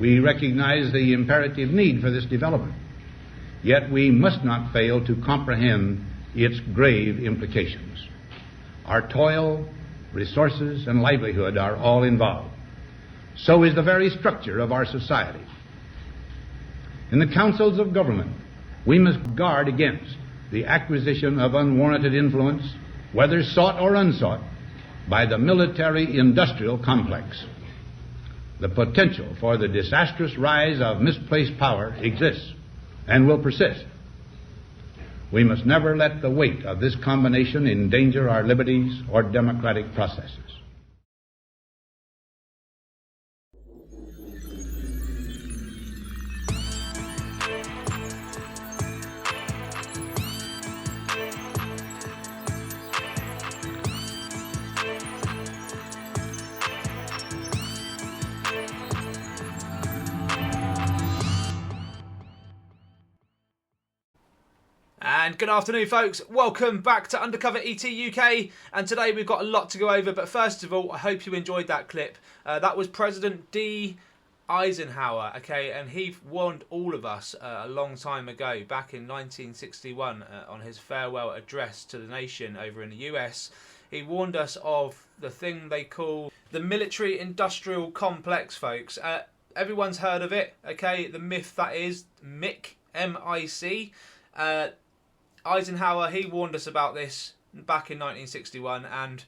We recognize the imperative need for this development. Yet we must not fail to comprehend its grave implications. Our toil, resources, and livelihood are all involved. So is the very structure of our society. In the councils of government, we must guard against the acquisition of unwarranted influence, whether sought or unsought, by the military-industrial complex. The potential for the disastrous rise of misplaced power exists and will persist. We must never let the weight of this combination endanger our liberties or democratic processes. And good afternoon, folks. Welcome back to Undercover ET UK. And today we've got a lot to go over. But first of all, I hope you enjoyed that clip. That was President D. Eisenhower, okay, and he warned all of us a long time ago, back in 1961, on his farewell address to the nation over in the US. He warned us of the thing they call the military-industrial complex, folks. Everyone's heard of it, okay? The myth that is MIC, M-I-C. Eisenhower, he warned us about this back in 1961, and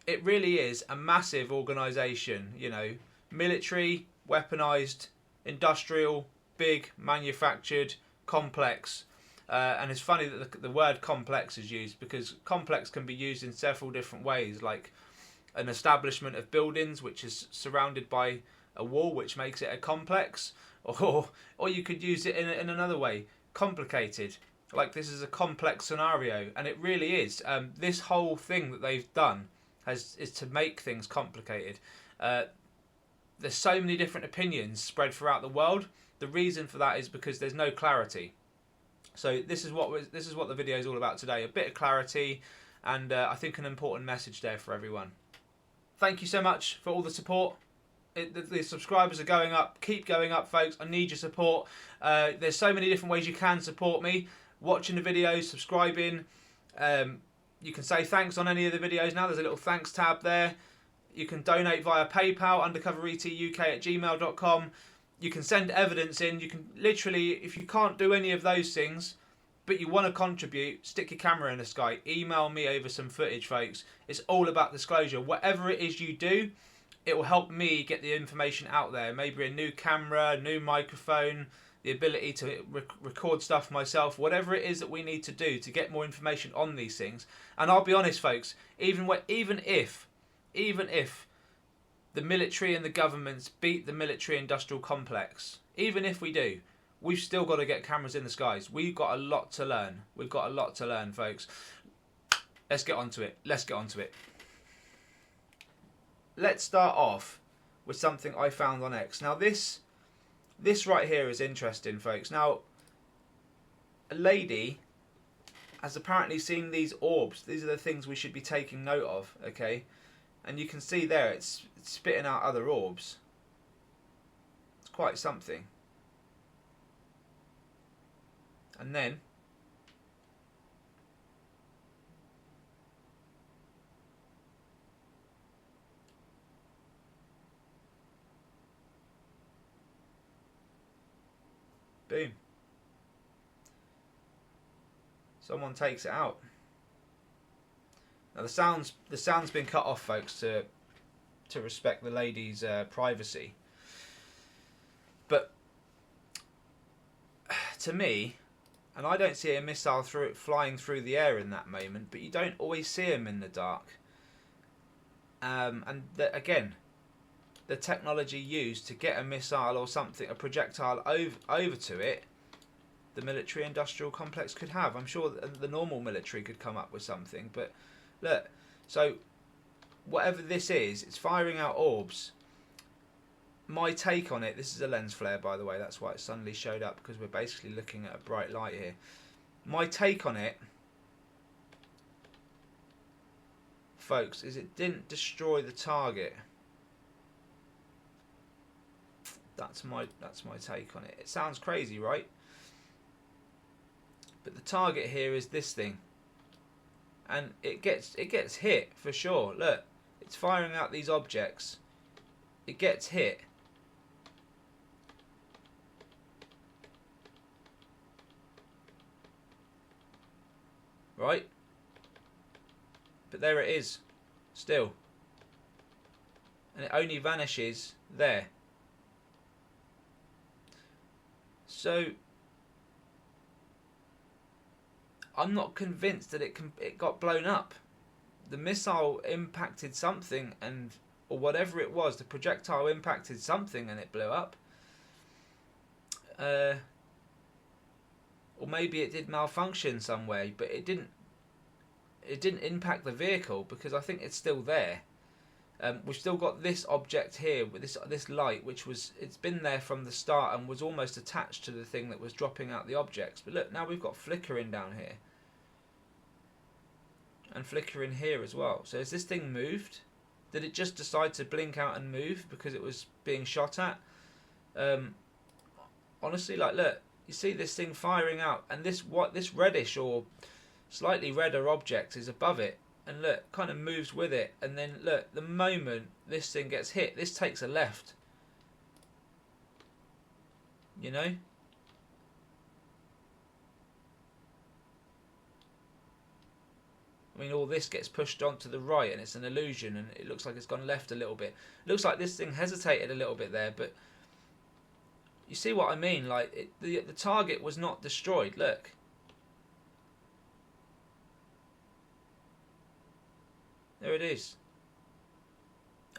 it really is a massive organisation, you know, military, weaponised, industrial, big, manufactured, complex. And it's funny that the word complex is used, because complex can be used in several different ways, like an establishment of buildings which is surrounded by a wall, which makes it a complex, or you could use it in another way, complicated. Like, this is a complex scenario, and it really is. This whole thing that they've done is to make things complicated. There's so many different opinions spread throughout the world. The reason for that is because there's no clarity. So this is what the video is all about today. A bit of clarity, and I think an important message there for everyone. Thank you so much for all the support. The subscribers are going up. Keep going up, folks. I need your support. There's so many different ways you can support me. Watching the videos, subscribing. You can say thanks on any of the videos now. There's a little thanks tab there. You can donate via PayPal, undercoveretuk@gmail.com. You can send evidence in. You can literally, if you can't do any of those things, but you want to contribute, stick your camera in the sky. Email me over some footage, folks. It's all about disclosure. Whatever it is you do, it will help me get the information out there. Maybe a new camera, new microphone, the ability to record stuff myself, whatever it is that we need to do to get more information on these things. And I'll be honest, folks, even if the military and the governments beat the military-industrial complex, even if we do, we've still got to get cameras in the skies. We've got a lot to learn. We've got a lot to learn, folks. Let's get onto it. Let's start off with something I found on X. Now this right here is interesting, folks. Now, a lady has apparently seen these orbs. These are the things we should be taking note of, okay? And you can see there, it's spitting out other orbs. It's quite something. And then boom. Someone takes it out. Now the sound's been cut off, folks, to respect the lady's privacy. But to me, and I don't see a missile flying through the air in that moment, but you don't always see them in the dark. And again, the technology used to get a missile or something, a projectile over to it, the military-industrial complex could have. I'm sure the normal military could come up with something, but look, so whatever this is, it's firing out orbs. My take on it, this is a lens flare, by the way, that's why it suddenly showed up, because we're basically looking at a bright light here. My take on it, folks, is it didn't destroy the target. That's my take on it. It sounds crazy, right? But the target here is this thing, and it gets hit for sure. Look, it's firing out these objects. It gets hit. Right? But there it is, still. And it only vanishes there. So I'm not convinced that it got blown up. The missile impacted something, or whatever it was, the projectile impacted something and it blew up. Or maybe it did malfunction some way, but it didn't impact the vehicle, because I think it's still there. We've still got this object here with this light, it's been there from the start and was almost attached to the thing that was dropping out the objects. But look, now we've got flickering down here. And flickering here as well. So has this thing moved? Did it just decide to blink out and move because it was being shot at? Honestly, like, look, you see this thing firing out, and this reddish or slightly redder object is above it, and look, kind of moves with it, and then look, the moment this thing gets hit, this takes a left. You know? I mean, all this gets pushed onto the right, and it's an illusion, and it looks like it's gone left a little bit. It looks like this thing hesitated a little bit there, but you see what I mean? Like, the target was not destroyed. Look. There it is.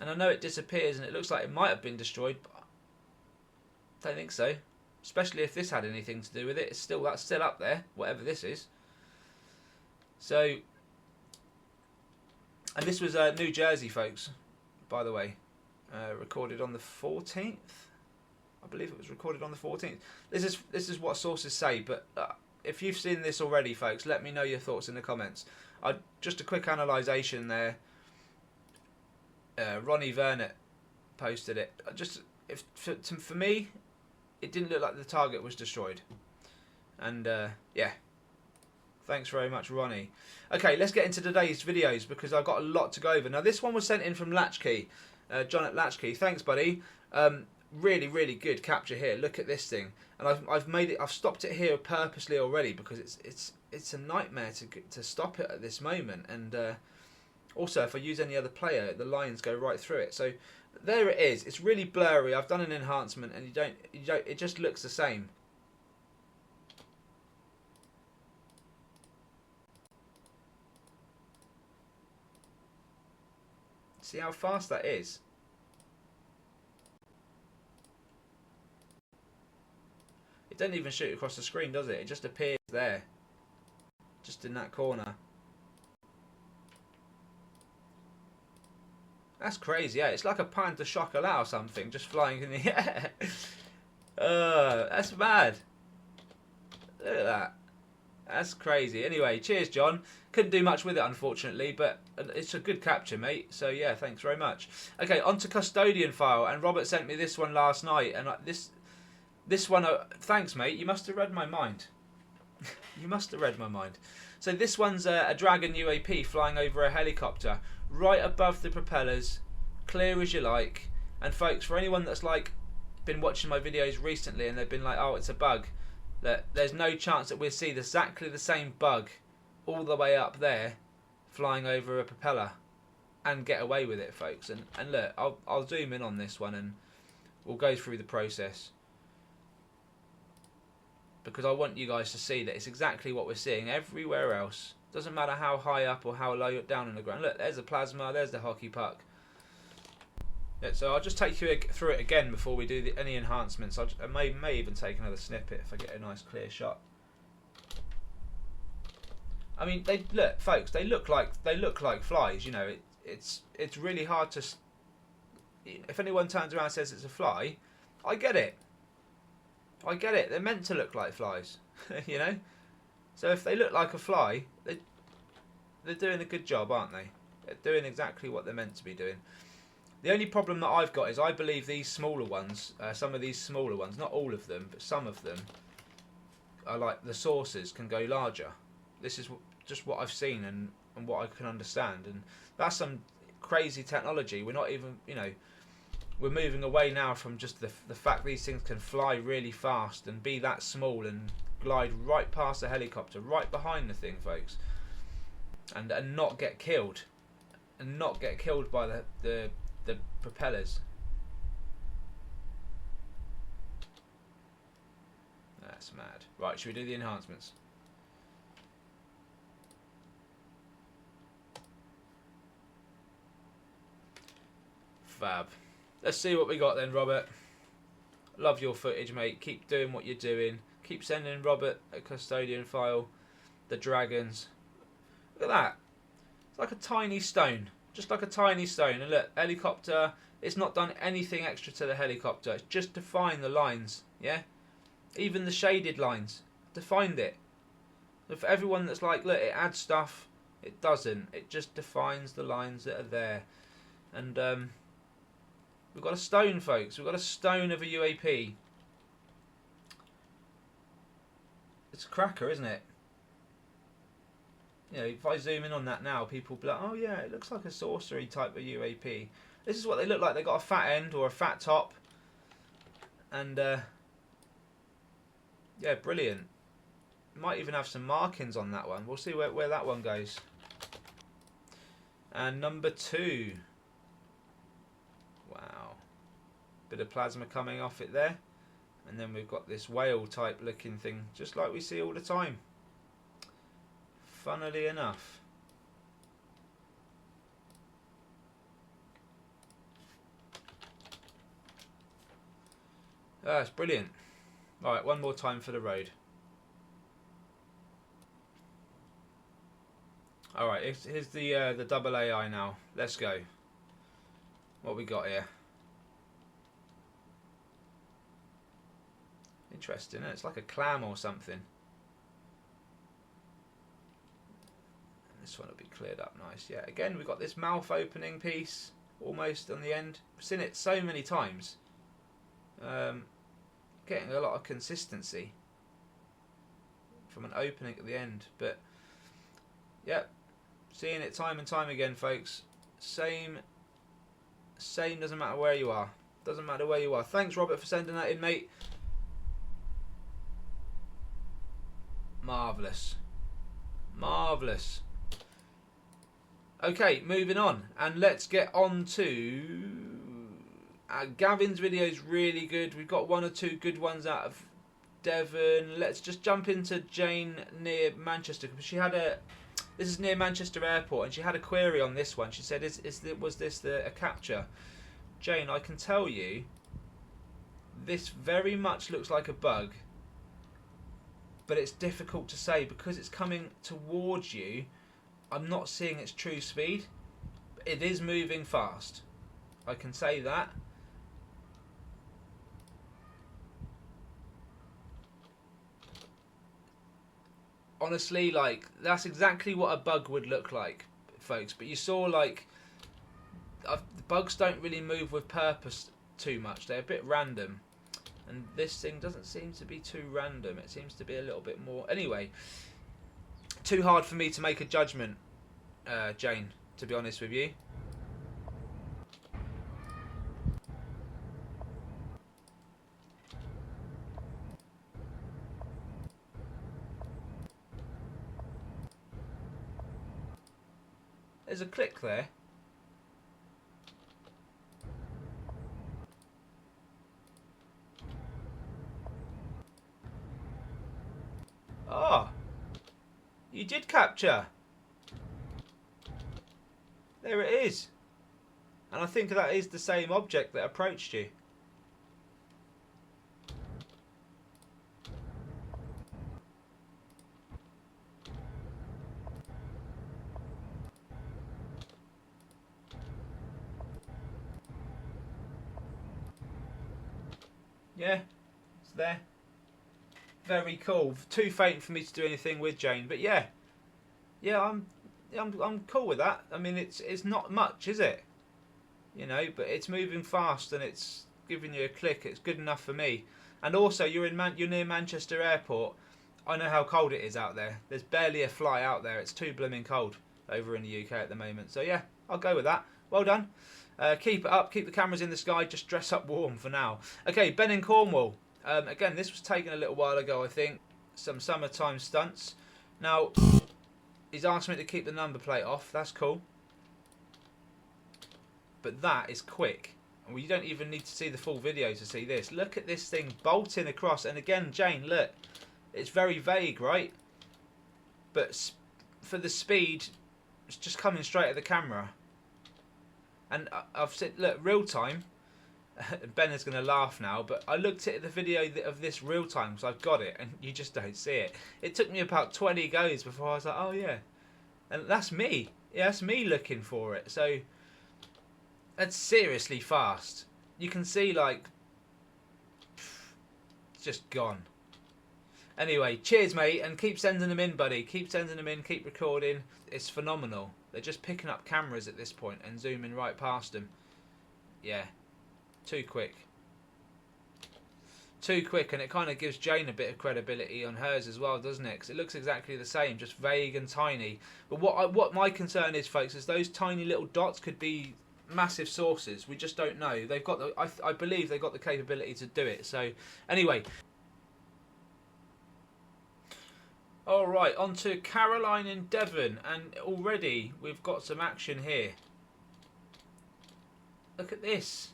And I know it disappears, and it looks like it might have been destroyed, but I don't think so. Especially if this had anything to do with it. That's still up there, whatever this is. So, and this was New Jersey, folks, by the way. Recorded on the 14th. I believe it was recorded on the 14th. This is what sources say, but if you've seen this already, folks, let me know your thoughts in the comments. Just a quick analysation there. Ronnie Vernet posted it. For me, it didn't look like the target was destroyed. And yeah, thanks very much, Ronnie. Okay, let's get into today's videos, because I've got a lot to go over. Now, this one was sent in from Latchkey, John at Latchkey. Thanks, buddy. Really, really good capture here. Look at this thing, and I've stopped it here purposely already, because it's a nightmare to stop it at this moment. And also, if I use any other player, the lines go right through it. So there it is. It's really blurry. I've done an enhancement, and you don't. It just looks the same. See how fast that is? It doesn't even shoot across the screen, does it? It just appears there. Just in that corner. That's crazy, yeah. It's like a pan de chocolat or something, just flying in the air. That's mad. Look at that. That's crazy. Anyway, cheers, John. Couldn't do much with it, unfortunately, but it's a good capture, mate. So, yeah, thanks very much. Okay, on to Custodian File. And Robert sent me this one last night. And this one, thanks, mate. You must have read my mind. You must have read my mind. So this one's a Dragon UAP flying over a helicopter, right above the propellers, clear as you like. And folks, for anyone that's been watching my videos recently and they've been like, oh, it's a bug, that there's no chance that we'll see exactly the same bug all the way up there, flying over a propeller, and get away with it, folks. And look, I'll zoom in on this one and we'll go through the process, because I want you guys to see that it's exactly what we're seeing everywhere else. Doesn't matter how high up or how low down on the ground. Look, there's the plasma, there's the hockey puck. Yeah, so I'll just take you through it again before we do any enhancements. I may even take another snippet if I get a nice clear shot. I mean, look, folks. They look like flies. You know, it's really hard to. If anyone turns around and says it's a fly, I get it. I get it. They're meant to look like flies, you know. So if they look like a fly, they're doing a good job, aren't they? They're doing exactly what they're meant to be doing. The only problem that I've got is I believe these smaller ones, some of these smaller ones, not all of them, but some of them, are like the sources can go larger. This is just what I've seen and what I can understand, and that's some crazy technology. We're not even, you know, we're moving away now from just the fact these things can fly really fast and be that small and glide right past the helicopter, right behind the thing, folks, and not get killed, and not get killed by the propellers. That's mad. Right, should we do the enhancements? Fab. Let's see what we got then, Robert. Love your footage, mate. Keep doing what you're doing. Keep sending Robert a custodian file. The dragons. Look at that. It's like a tiny stone. Just like a tiny stone. And look, helicopter. It's not done anything extra to the helicopter. It's just defined the lines. Yeah? Even the shaded lines. Defined it. So for everyone that's like, look, it adds stuff. It doesn't. It just defines the lines that are there. And we've got a stone, folks. We've got a stone of a UAP. It's a cracker, isn't it? You know, if I zoom in on that now, people will be like, oh yeah, it looks like a sorcery type of UAP. This is what they look like. They've got a fat end or a fat top. And, yeah, brilliant. Might even have some markings on that one. We'll see where that one goes. And number 2. Wow. Bit of plasma coming off it there. And then we've got this whale type looking thing, just like we see all the time. Funnily enough. That's brilliant. Alright, one more time for the road. Alright, here's the double AI now. Let's go. What we got here? Interesting, isn't it? It's like a clam or something. This one will be cleared up nice. Yeah, again, we've got this mouth opening piece almost on the end. I've seen it so many times. Getting a lot of consistency from an opening at the end. But, yeah, seeing it time and time again, folks. Same doesn't matter where you are. Doesn't matter where you are. Thanks, Robert, for sending that in, mate. Marvellous. Marvellous. Okay, moving on. And let's get on to... Gavin's video is really good. We've got 1 or 2 good ones out of Devon. Let's just jump into Jane near Manchester. She had a... This is near Manchester Airport, and she had a query on this one. She said, was this a capture? Jane, I can tell you, this very much looks like a bug. But it's difficult to say because it's coming towards you. I'm not seeing its true speed. It is moving fast. I can say that. Honestly, like, that's exactly what a bug would look like, folks. But you saw, like, bugs don't really move with purpose too much. They're a bit random. And this thing doesn't seem to be too random. It seems to be a little bit more... Anyway, too hard for me to make a judgment, Jane, to be honest with you. There's a click there. Ah, you did capture. There it is. And I think that is the same object that approached you. Yeah, it's there. Very cool. Too faint for me to do anything with Jane, but yeah, I'm cool with that. I mean, it's not much, is it? you know, but it's moving fast and it's giving you a click. It's good enough for me. And also, you're near Manchester Airport. I know how cold it is out there. There's barely a fly out there. It's too blooming cold over in the UK at the moment. So yeah, I'll go with that. Well done. Keep it up. Keep the cameras in the sky. Just dress up warm for now. Okay, Ben in Cornwall. Again, this was taken a little while ago, I think. Some summertime stunts. Now, he's asked me to keep the number plate off. That's cool. But that is quick. Well, you don't even need to see the full video to see this. Look at this thing bolting across. And again, Jane, look. It's very vague, right? But for the speed, it's just coming straight at the camera. And I've said, look, real time. Ben is going to laugh now, but I looked at the video of this real time because I've got it, and you just don't see it. It took me about 20 goes before I was like, oh yeah. And that's me. Yeah, that's me looking for it. So, that's seriously fast. You can see, like, it's just gone. Anyway, cheers, mate, and keep sending them in, buddy. Keep sending them in, keep recording. It's phenomenal. They're just picking up cameras at this point and zooming right past them. Yeah, too quick. Too quick, and it kind of gives Jane a bit of credibility on hers as well, doesn't it? Because it looks exactly the same, just vague and tiny. But what my concern is, folks, is those tiny little dots could be massive sources. We just don't know. They've got the, I believe they've got the capability to do it. So, anyway. Alright, on to Caroline in Devon, and already we've got some action here. Look at this.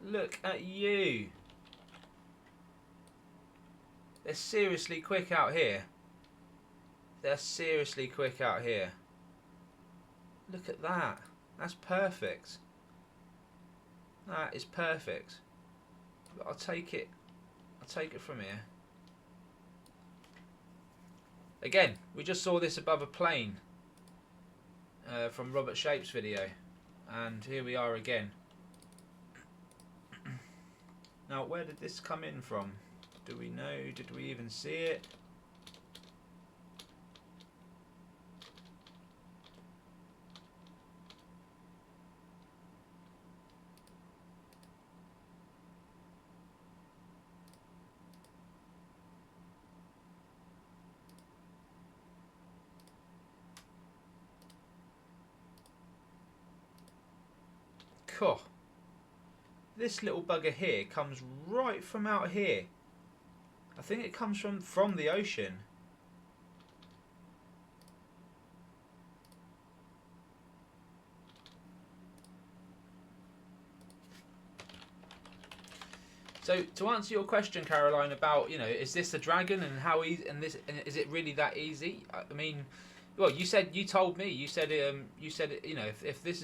Look at you. They're seriously quick out here. They're seriously quick out here. Look at that. That's perfect. That is perfect. I'll take it. I'll take it from here. Again, we just saw this above a plane from Robert Shape's video, and here we are again. Now, where did this come in from? Do we know? Did we even see it? Cool. This little bugger here comes right from out here. I think it comes from the ocean. So to answer your question, Caroline, about, you know, is this a dragon and how easy, and is it really that easy? I mean, well, you told me, you said, you know, if this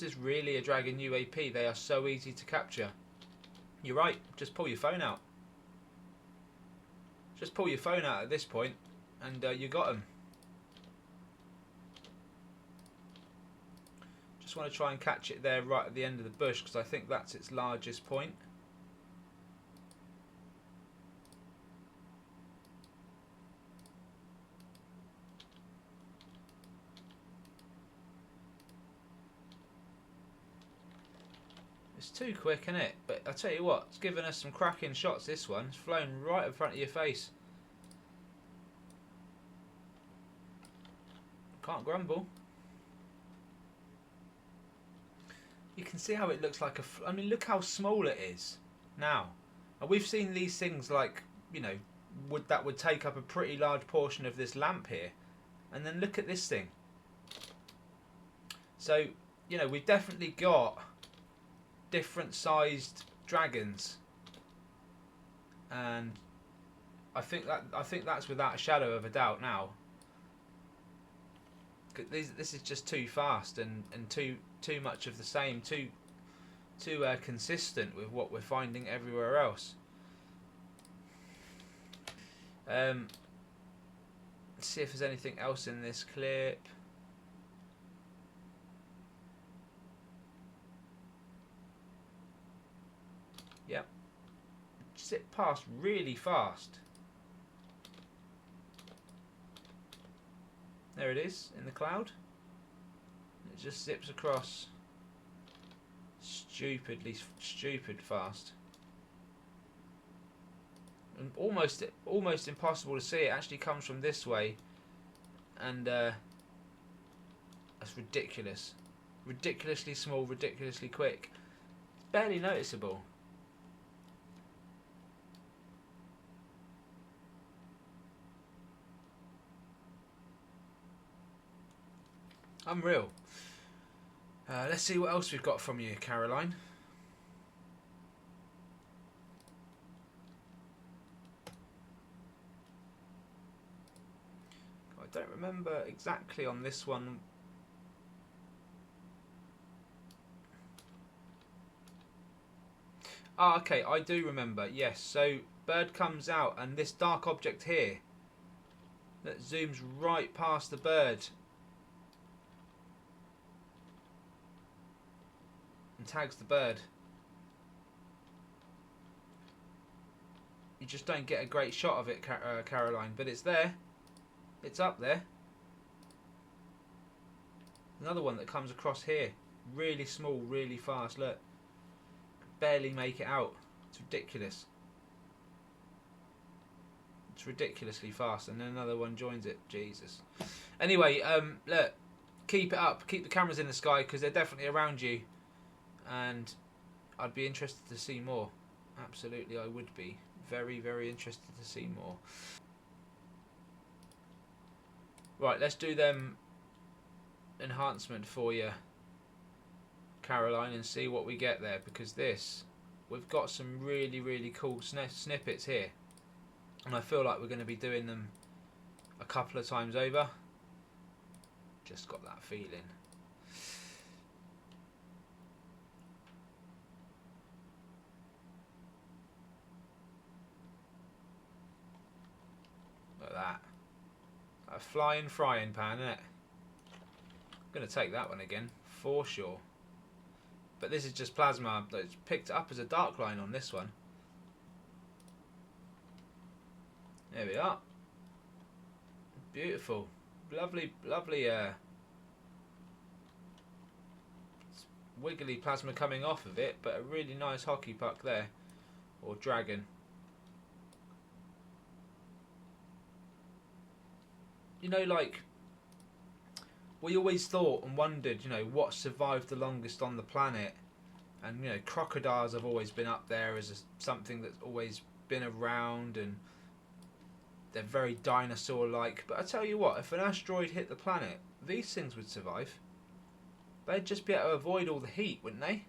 is really a dragon UAP, they are so easy to capture. You're right. Just pull your phone out. Just pull your phone out at this point, and you got them. Just want to try and catch it there, right at the end of the bush, because I think that's its largest point. It's too quick, isn't it? But I tell you what, it's given us some cracking shots, this one. It's flown right in front of your face. Can't grumble. You can see how it looks like I mean, look how small it is now. And we've seen these things, like, you know, that would take up a pretty large portion of this lamp here. And then look at this thing. So, you know, we've definitely got different sized dragons, and I think that's without a shadow of a doubt now. This is just too fast and too much of the same, too consistent with what we're finding everywhere else. Let's see if there's anything else in this clip. Yep. Zip past really fast. There it is in the cloud. It just zips across stupid fast. And almost impossible to see. It actually comes from this way, and that's ridiculous. Ridiculously small, ridiculously quick. It's barely noticeable. Unreal. Let's see what else we've got from you, Caroline. I don't remember exactly on this one. Ah, okay, I do remember, yes. So, bird comes out, and this dark object here that zooms right past the bird and tags the bird. You just don't get a great shot of it, Caroline, but it's there. It's up there. Another one that comes across here. Really small, really fast, look. Barely make it out. It's ridiculous. It's ridiculously fast, and then another one joins it. Jesus. Anyway, look, keep it up. Keep the cameras in the sky, because they're definitely around you, and I'd be interested to see more. Absolutely, I would be very, very interested to see more. Right, let's do them enhancement for you, Caroline, and see what we get there, because we've got some really, really cool snippets here, and I feel like we're going to be doing them a couple of times over. Just got that feeling. Look at that. A flying frying pan, isn't it? I'm going to take that one again, for sure. But this is just plasma. It's picked up as a dark line on this one. There we are. Beautiful. Lovely, lovely wiggly plasma coming off of it, but a really nice hockey puck there. Or dragon. You know, like, we always thought and wondered, you know, what survived the longest on the planet. And, you know, crocodiles have always been up there as something that's always been around, and they're very dinosaur-like. But I tell you what, if an asteroid hit the planet, these things would survive. They'd just be able to avoid all the heat, wouldn't they?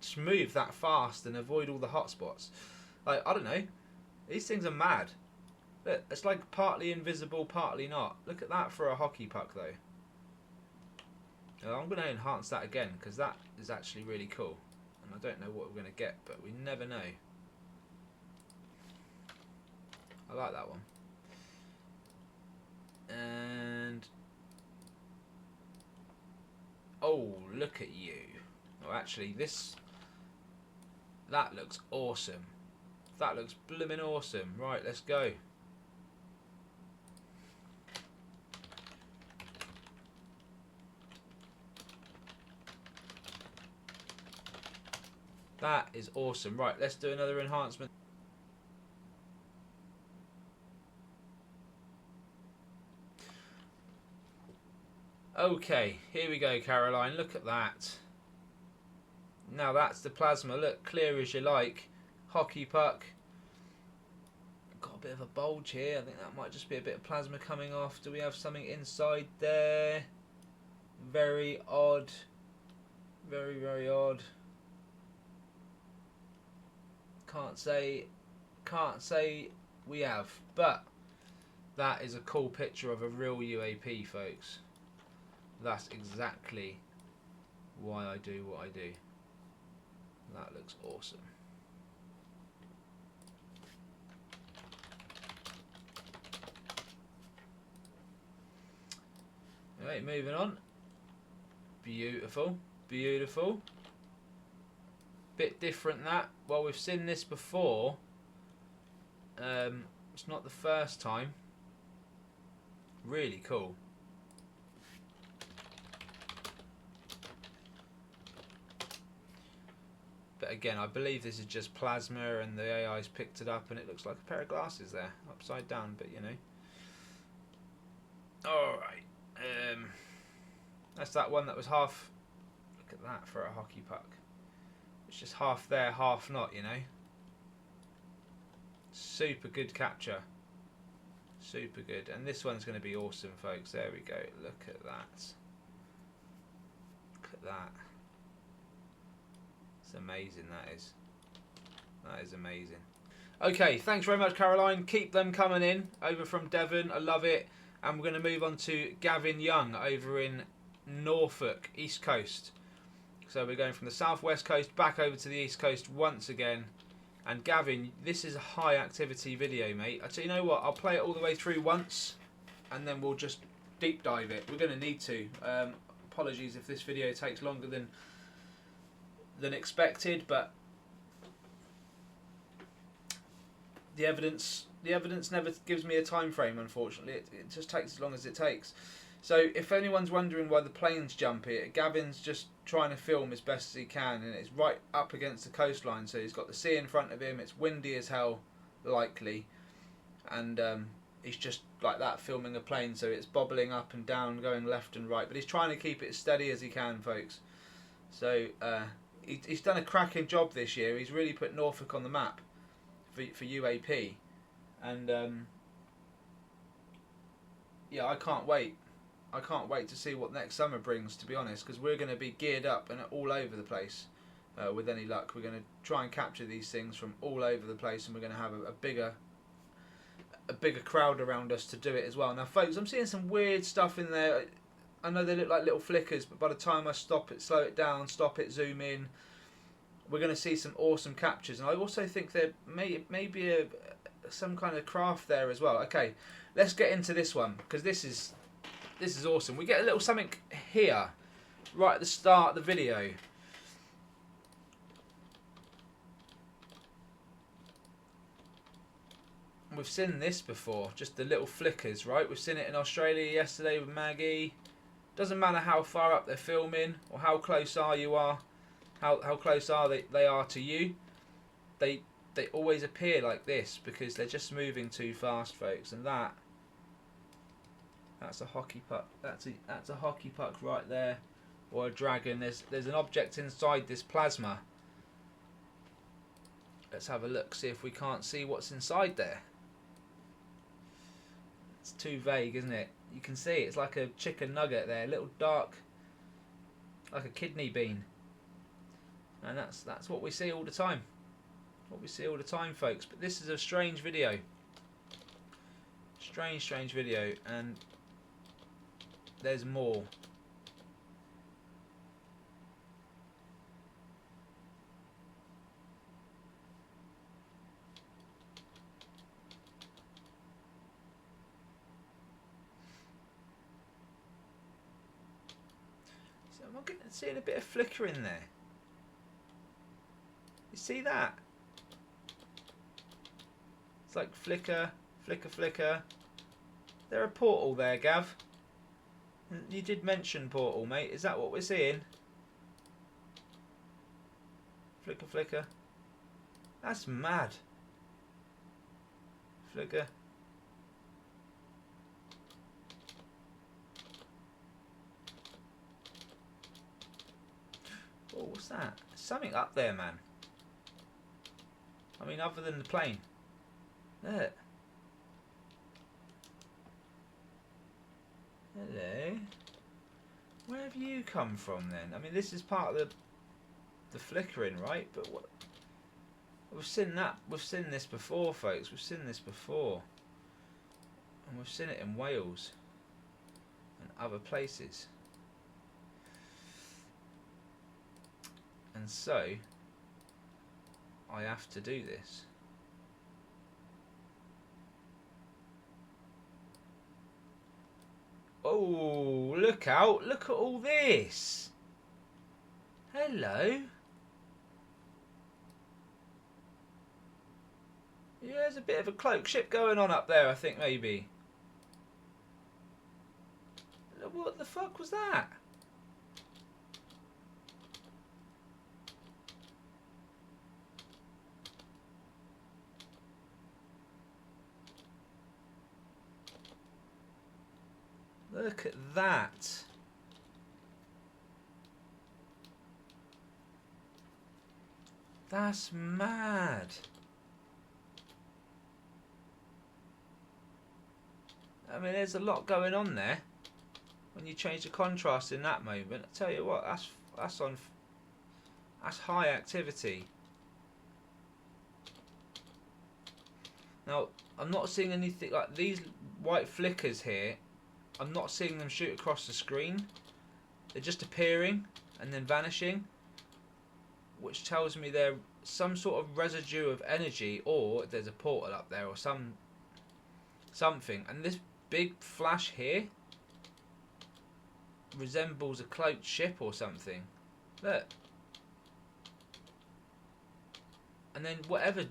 Just move that fast and avoid all the hot spots. Like, I don't know. These things are mad. Look, it's like partly invisible, partly not. Look at that for a hockey puck, though. Now, I'm going to enhance that again, because that is actually really cool. And I don't know what we're going to get, but we never know. I like that one. And... oh, look at you. Oh, actually, that looks awesome. That looks blooming awesome. Right, let's go. That is awesome. Right, let's do another enhancement. Okay, here we go, Caroline. Look at that. Now that's the plasma. Look, clear as you like. Hockey puck. Got a bit of a bulge here. I think that might just be a bit of plasma coming off. Do we have something inside there? Very odd. Very, very odd. Can't say we have, but that is a cool picture of a real UAP, folks. That's exactly why I do what I do. That looks awesome. Alright, moving on. Beautiful, beautiful. Bit different that. Well, we've seen this before. It's not the first time. Really cool. But again, I believe this is just plasma and the AI's picked it up and it looks like a pair of glasses there, upside down, but you know. Alright. That's that one that was half... Look at that for a hockey puck. It's just half there, half not, you know. Super good capture. Super good. And this one's going to be awesome, folks. There we go. Look at that. Look at that. It's amazing, that is. That is amazing. Okay, thanks very much, Caroline. Keep them coming in over from Devon. I love it. And we're going to move on to Gavin Young over in Norfolk, East Coast. So we're going from the southwest coast back over to the east coast once again. And Gavin, this is a high activity video, mate. I tell you know what, I'll play it all the way through once and then we'll just deep dive it. We're going to need to. Apologies if this video takes longer than expected, but the evidence never gives me a time frame, unfortunately. It just takes as long as it takes. So if anyone's wondering why the planes jump here, Gavin's just trying to film as best as he can, and it's right up against the coastline, so he's got the sea in front of him. It's windy as hell, likely, and he's just like that filming a plane, so it's bobbling up and down, going left and right, but he's trying to keep it as steady as he can, folks. So he's done a cracking job this year. He's really put Norfolk on the map for UAP, and yeah, I can't wait. I can't wait to see what next summer brings, to be honest, because we're going to be geared up and all over the place. With any luck, we're going to try and capture these things from all over the place, and we're going to have a bigger crowd around us to do it as well. Now, folks, I'm seeing some weird stuff in there. I know they look like little flickers, but by the time I stop it, slow it down, stop it, zoom in, we're going to see some awesome captures. And I also think there may be some kind of craft there as well. Okay, let's get into this one, because this is awesome. We get a little something here, right at the start of the video. We've seen this before, just the little flickers, right? We've seen it in Australia yesterday with Maggie. Doesn't matter how far up they're filming or how close how close are they are to you. They always appear like this because they're just moving too fast, folks. And that's a hockey puck. That's a hockey puck right there, or a dragon. There's an object inside this plasma. Let's have a look, see if we can't see what's inside there. It's too vague, isn't it? You can see it's like a chicken nugget there, a little dark, like a kidney bean. And that's what we see all the time. What we see all the time, folks. But this is a strange video. Strange video, and there's more. So I'm seeing a bit of flicker in there. You see that? It's like flicker, flicker, flicker. There a portal there, Gav? You did mention portal, mate. Is that what we're seeing? Flicker, flicker. That's mad. Flicker. Oh, what's that? Something up there, man. I mean, other than the plane. Look. Hello. Where have you come from then? I mean, this is part of the flickering, right? But what? We've seen that. We've seen this before, folks. We've seen this before, and we've seen it in Wales and other places. And so, I have to do this. Oh, look out. Look at all this. Hello. Yeah, there's a bit of a cloak ship going on up there, I think, maybe. What the fuck was that? Look at that. That's mad. I mean, there's a lot going on there. When you change the contrast in that moment, I tell you what, that's high activity. Now, I'm not seeing anything like these white flickers here. I'm not seeing them shoot across the screen. They're just appearing and then vanishing, which tells me there's some sort of residue of energy, or there's a portal up there, or something. And this big flash here resembles a cloaked ship or something. Look. And then whatever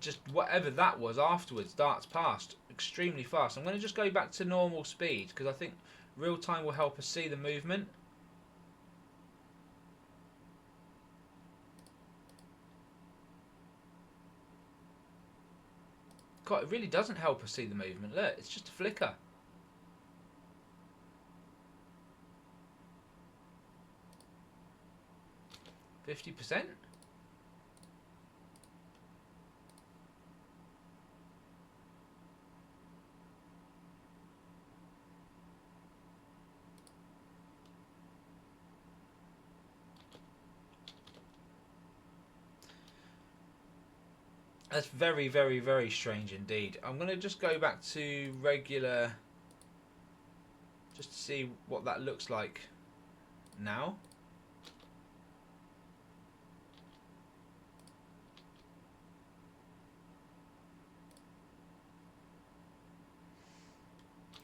that was afterwards darts past extremely fast. I'm going to just go back to normal speed because I think real time will help us see the movement. God, it really doesn't help us see the movement. Look, it's just a flicker. %. That's very, very, very strange indeed. I'm going to just go back to regular, just to see what that looks like now.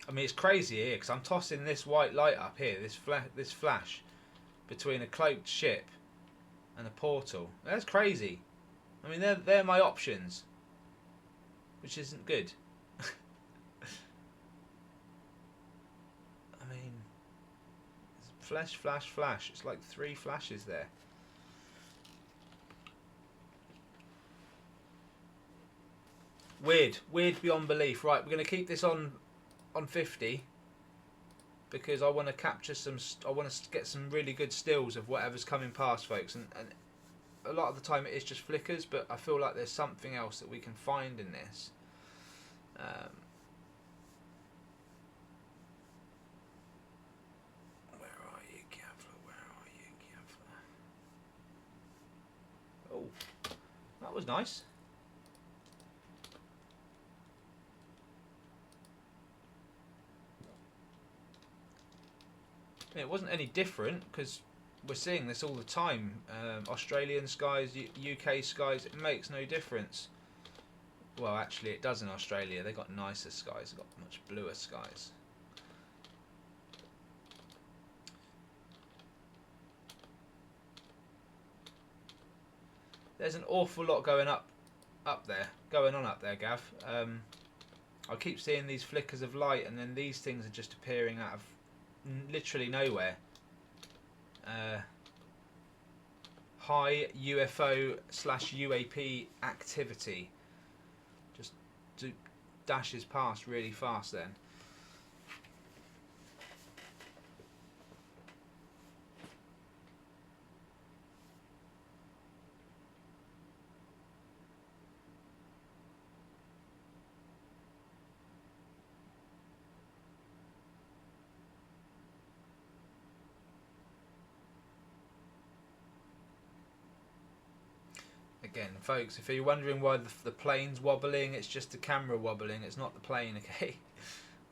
I mean, it's crazy here because I'm tossing this white light up here, this flash between a cloaked ship and a portal. That's crazy. I mean, they're my options, which isn't good. I mean, flash, flash, flash. It's like 3 flashes there. Weird beyond belief. Right, we're going to keep this on 50 because I want to capture some. I want to get some really good stills of whatever's coming past, folks, and a lot of the time it is just flickers, but I feel like there's something else that we can find in this. Where are you, Gavler? Where are you, Gavler? Oh, that was nice. It wasn't any different because we're seeing this all the time. Australian skies, UK skies, it makes no difference. Well, actually it does in Australia. They've got nicer skies, they've got much bluer skies. There's an awful lot going on up there, Gav. I keep seeing these flickers of light and then these things are just appearing out of literally nowhere. High UFO / UAP activity. Just dashes past really fast then. Again, folks, if you're wondering why the plane's wobbling, it's just the camera wobbling. It's not the plane, okay?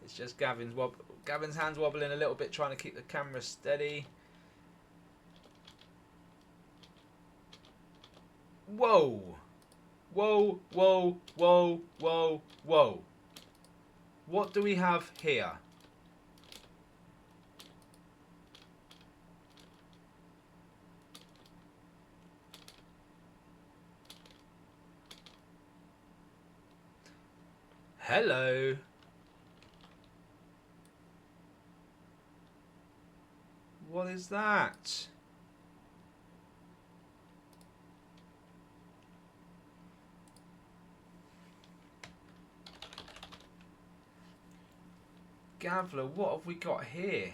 It's just Gavin's hands wobbling a little bit, trying to keep the camera steady. Whoa! Whoa, whoa, whoa, whoa, whoa. What do we have here? Hello. What is that? Gavler, what have we got here?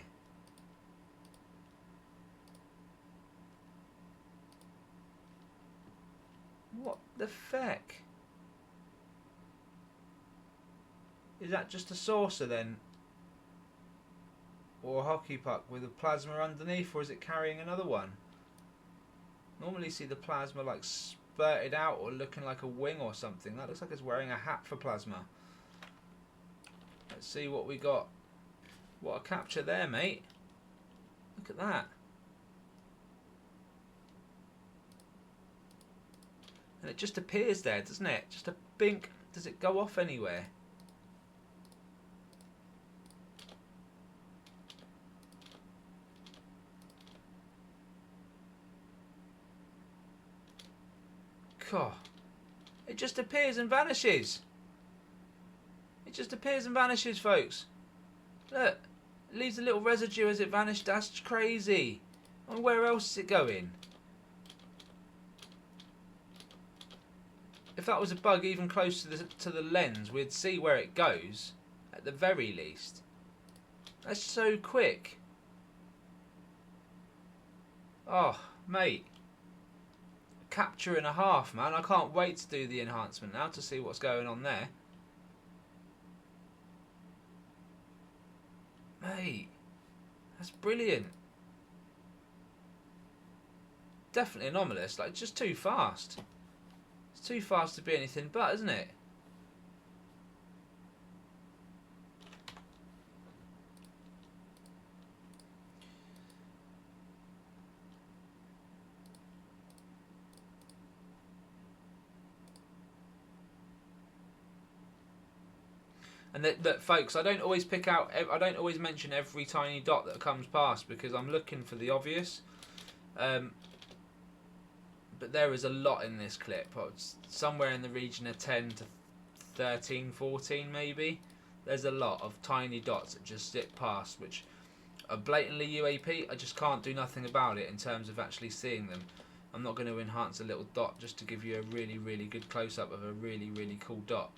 What the feck? Is that just a saucer then? Or a hockey puck with a plasma underneath, or is it carrying another one? Normally see the plasma like spurted out or looking like a wing or something. That looks like it's wearing a hat for plasma. Let's see what we got. What a capture there, mate. Look at that. And it just appears there, doesn't it? Just a bink. Does it go off anywhere? God. It just appears and vanishes. It just appears and vanishes, folks. Look. It leaves a little residue as it vanished. That's crazy. And where else is it going? If that was a bug even close to the lens, we'd see where it goes, at the very least. That's so quick. Oh, mate. Capture and a half, man. I can't wait to do the enhancement now to see what's going on there. Mate, that's brilliant. Definitely anomalous, like just too fast. It's too fast to be anything but, isn't it? And that, folks, I don't always mention every tiny dot that comes past because I'm looking for the obvious. But there is a lot in this clip. It's somewhere in the region of 10 to 13, 14 maybe. There's a lot of tiny dots that just zip past, which are blatantly UAP. I just can't do nothing about it in terms of actually seeing them. I'm not going to enhance a little dot just to give you a really, really good close-up of a really, really cool dot.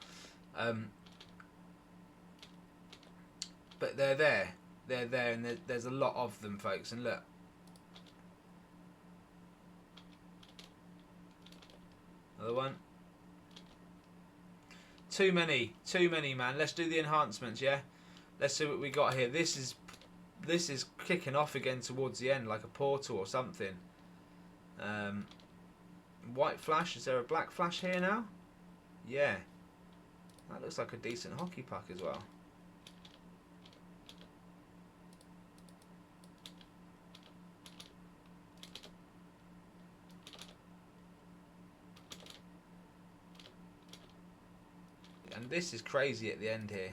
But they're there, and there's a lot of them, folks. And look, another one. Too many, man. Let's do the enhancements, yeah. Let's see what we got here. This is kicking off again towards the end, like a portal or something. White flash. Is there a black flash here now? Yeah, that looks like a decent hockey puck as well. And this is crazy at the end here.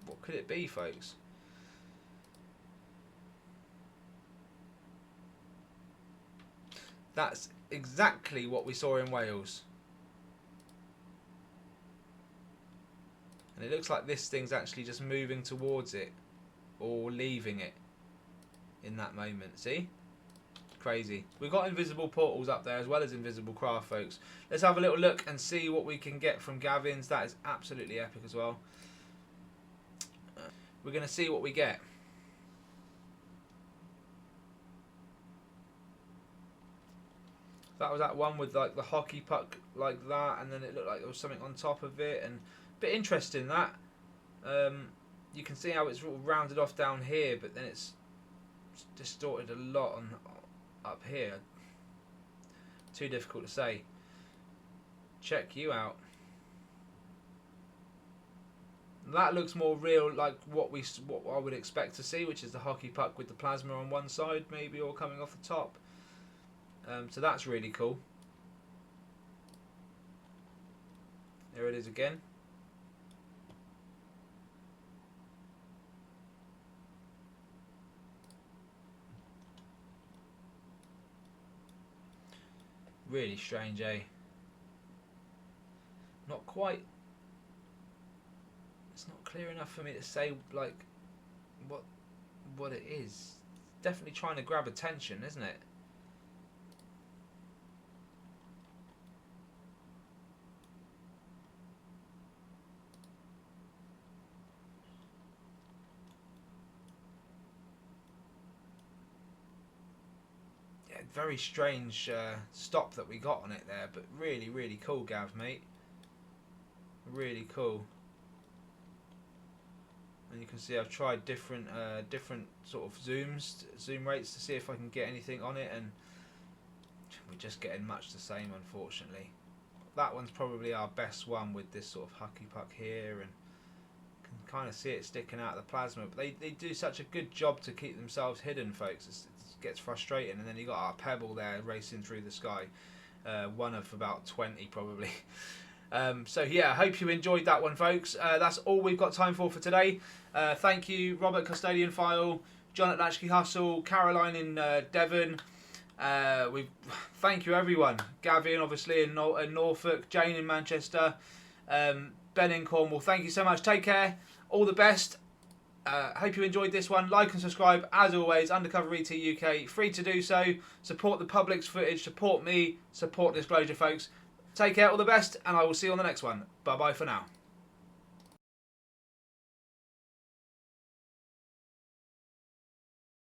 What could it be, folks? That's exactly what we saw in Wales. And it looks like this thing's actually just moving towards it or leaving it in that moment. See? Crazy. We've got invisible portals up there as well as invisible craft, folks. Let's have a little look and see what we can get from Gavin's. That is absolutely epic as well. We're going to see what we get. That was that one with like the hockey puck like that, and then it looked like there was something on top of it, and a bit interesting that. You can see how it's all rounded off down here, but then it's distorted a lot on up here. Too difficult to say. Check you out. That looks more real, like what I would expect to see, which is the hockey puck with the plasma on one side, maybe, or coming off the top. So that's really cool. There it is again. Really strange, eh? Not quite. It's not clear enough for me to say like what it is. Definitely trying to grab attention, isn't it? very strange stop that we got on it there, but really, really cool, Gav, mate. Really cool. And you can see I've tried different sort of zoom rates to see if I can get anything on it, and we're just getting much the same, unfortunately. That one's probably our best one with this sort of hucky puck here, and can kind of see it sticking out of the plasma. But they do such a good job to keep themselves hidden, folks. It gets frustrating, and then you got our pebble there racing through the sky, one of about 20 probably. So yeah, I hope you enjoyed that one, folks. That's all we've got time for today. Thank you, Robert Custodian File, John at Latchkey Hustle, Caroline in Devon. Thank you everyone. Gavin obviously in Norfolk, Jane in Manchester, Ben in Cornwall. Thank you so much. Take care. All the best. Hope you enjoyed this one. Like and subscribe as always. Undercover ET UK. Free to do so. Support the public's footage. Support me. Support Disclosure, folks. Take care. All the best, and I will see you on the next one. Bye bye for now.